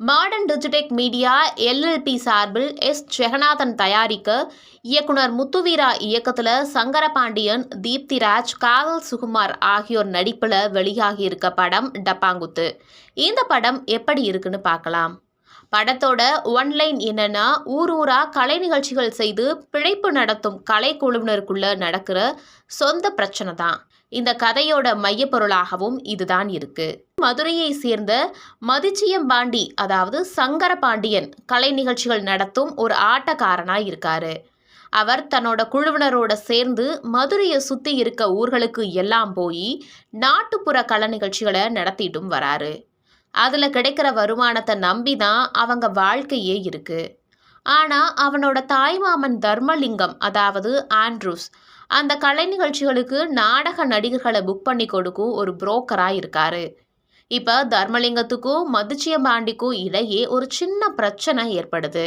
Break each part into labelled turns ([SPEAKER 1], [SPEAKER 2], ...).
[SPEAKER 1] Modern Digitek media LLB சார்பில் S Jeganathan தயாரிக்க இயக்குனர் முத்துவீரா இயக்கத்தில் சங்கரபாண்டியன், தீப்திராஜ், காதல் சுகுமார் ஆகியோர் நடிப்பில் வெளியாகி இருக்க படம் டப்பாங்குத்து. இந்த படம் எப்படி இருக்குன்னு பார்க்கலாம். படத்தோட ஒன்லைன் என்னன்னா, ஊரா கலை நிகழ்ச்சிகள் செய்து பிழைப்பு நடத்தும் கலை குழுவினருக்குள்ள நடக்கிற சொந்த பிரச்சனை தான் இந்த கதையோட மையப்பொருளாகவும் இதுதான் இருக்கு. மதுரையை சேர்ந்த மதிச்சியம்பாண்டி, அதாவது சங்கரபாண்டியன், கலை நிகழ்ச்சிகள் நடத்தும் ஒரு ஆட்டக்காரனா இருக்காரு. அவர் தன்னோட குழுவினரோட சேர்ந்து மதுரையை சுத்தி இருக்க ஊர்களுக்கு எல்லாம் போய் நாட்டுப்புற கலை நிகழ்ச்சிகளை நடத்திட்டும் வராரு. அதுல கிடைக்கிற வருமானத்தை நம்பி தான் அவங்க வாழ்க்கையே இருக்கு. ஆனா அவனோட தாய்மாமன் தர்மலிங்கம், அதாவது ஆண்ட்ரூஸ், அந்த கலை நிகழ்ச்சிகளுக்கு நாடக நடிகர்களை புக் பண்ணி கொடுக்கும் ஒரு புரோக்கரா இருக்காரு. இப்ப தர்மலிங்கத்துக்கும் மதிச்சியம்பாண்டிக்கும் இடையே ஒரு சின்ன பிரச்சனை ஏற்படுது.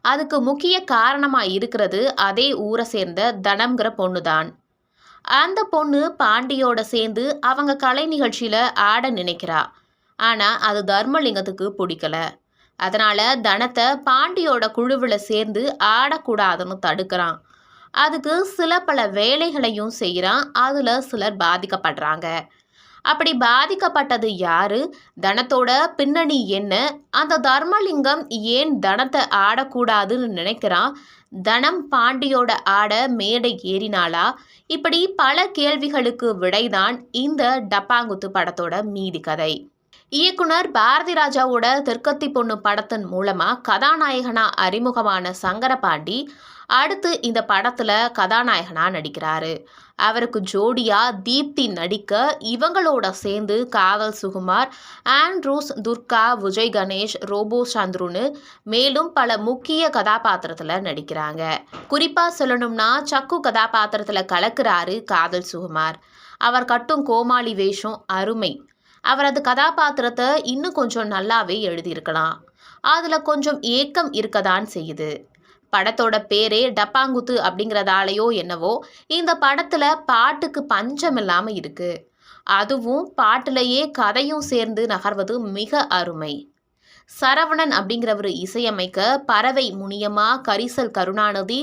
[SPEAKER 1] அதுக்கு முக்கிய காரணமா இருக்கிறது அதே ஊரை சேர்ந்த தனம்ங்கிற பொண்ணுதான். அந்த பொண்ணு பாண்டியோட சேர்ந்து அவங்க கலை நிகழ்ச்சியில ஆட நினைக்கிறா. ஆனா அது தர்மலிங்கத்துக்கு பிடிக்கல. அதனால தனத்தை பாண்டியோட குழுவில் சேர்ந்து ஆடக்கூடாதுன்னு தடுக்கிறான். அதுக்கு சில பல வேலைகளையும் செய்கிறான். அதுல சிலர் பாதிக்கப்படுறாங்க. அப்படி பாதிக்கப்பட்டது யாரு? தனத்தோட பின்னணி என்ன? அந்த தர்மலிங்கம் ஏன் தனத்தை ஆடக்கூடாதுன்னு நினைக்கிறான்? தனம் பாண்டியோட ஆட மேடை ஏறினாளா? இப்படி பல கேள்விகளுக்கு விடைதான் இந்த டப்பாங்குத்து படத்தோட மீதி கதை. இயக்குனர் பாரதி ராஜாவோட தெற்கத்தி பொண்ணு படத்தின் மூலமா கதாநாயகனா அறிமுகமான சங்கரபாண்டி அடுத்து இந்த படத்துல கதாநாயகனா நடிக்கிறாரு. அவருக்கு ஜோடியா தீப்தி நடிக்க, இவங்களோட சேர்ந்து காதல் சுகுமார், ஆண்ட்ரூஸ், துர்கா, விஜய் கணேஷ், ரோபோ சந்துருன்னு மேலும் பல முக்கிய கதாபாத்திரத்துல நடிக்கிறாங்க. குறிப்பா சொல்லணும்னா சக்கு கதாபாத்திரத்துல கலக்குறாரு காதல் சுகுமார். அவர் கட்டும் கோமாளி வேஷம் அருமை. அவரது கதாபாத்திரத்தை இன்னும் கொஞ்சம் நல்லாவே எழுதியிருக்கலாம். அதுல கொஞ்சம் ஏக்கம் இருக்கதான் செய்யுது. படத்தோட பேரே டப்பாங்குத்து அப்படிங்கிறதாலேயோ என்னவோ இந்த படத்துல பாட்டுக்கு பஞ்சம் இல்லாம இருக்கு. அதுவும் பாட்டுலயே கதையும் சேர்ந்து நகர்வது மிக அருமை. சரவணன் அப்படிங்கிறவர் இசையமைக்க, பறவை முனியம்மா, கரிசல் கருணாநிதி,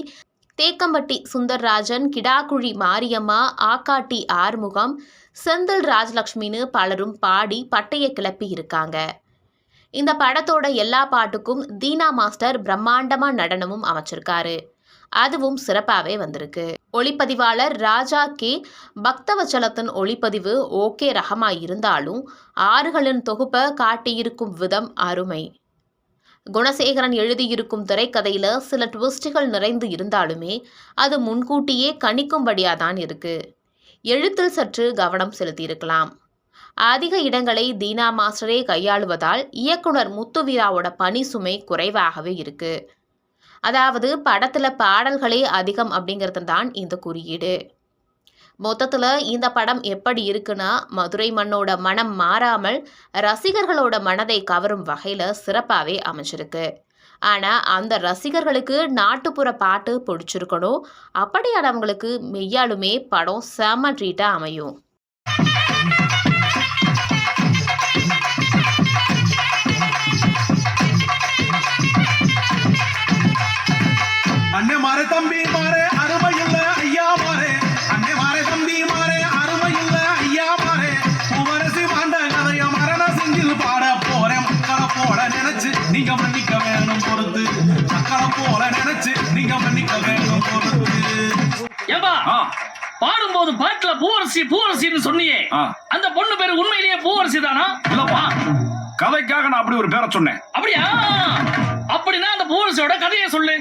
[SPEAKER 1] தேக்கம்பட்டி சுந்தர்ராஜன், கிடாக்குழி மாரியம்மா, ஆக்காட்டி ஆறுமுகம், செந்தில் ராஜலட்சுமின்னு பலரும் பாடி பட்டைய கிளப்பி இருக்காங்க. இந்த படத்தோட எல்லா பாட்டுக்கும் தீனா மாஸ்டர் பிரம்மாண்டமா நடனமும் அமைச்சிருக்காரு. அதுவும் சிறப்பாகவே வந்திருக்கு. ஒளிப்பதிவாளர் ராஜா கே. பக்தவச்சலத்தின் ஒளிப்பதிவு ஓகே ரகமா இருந்தாலும் ஆறுகளின் தொகுப்பை காட்டியிருக்கும் விதம் அருமை. குணசேகரன் எழுதியிருக்கும் திரைக்கதையில சில ட்விஸ்டுகள் நிறைந்து இருந்தாலுமே அது முன்கூட்டியே கணிக்கும்படியாதான் இருக்கு. எழுத்தில் சற்று கவனம் செலுத்தியிருக்கலாம். அதிக இடங்களை தீனா மாஸ்டரே கையாளுவதால் இயக்குனர் முத்துவீராவோட பணி சுமை குறைவாகவே இருக்கு. அதாவது படத்துல பாடல்களே அதிகம் அப்படிங்கிறது தான் இந்த குறியீடு. மொத்தத்துல இந்த படம் எப்படி இருக்குன்னா, மதுரை மண்ணோட மனம் மாறாமல் ரசிகர்களோட மனதை கவரும் வகையில சிறப்பாகவே அமைச்சிருக்கு. ஆனா அந்த ரசிகர்களுக்கு நாட்டுப்புற பாட்டு பிடிச்சிருக்கணும். அப்படியானவங்களுக்கு மெய்யாலுமே படம் செம ட்ரீட்டா அமையும்.
[SPEAKER 2] அண்ணே மாறே தம்பி மாறே அருமை இல்ல ஐயா மாறே, அண்ணே மாறே தம்பி மாறே அருமை இல்ல ஐயா மாறே, பூவரசி மாண்ட கதைய மரண செஞ்சில் பாட போறேன். மக்களை போல நினைச்சு நீங்க மன்னிக்க வேணும் பொறுத்து, மக்களை போல நினைச்சு நீங்க மன்னிக்க வேணும் பொறுத்து.
[SPEAKER 3] ஏப்பா பாடும்போது பாட்டுல பூவரசி பூவரசின்னு சொன்னியே, அந்த பொண்ணு பேரு உண்மையிலேயே பூவரசி தானா?
[SPEAKER 4] இல்லப்பா, கதைக்காக நான் அப்படி ஒரு பேரை சொன்னேன்.
[SPEAKER 3] அப்படியா? அப்படின்னா அந்த பூவரசியோட கதையை சொல்லு.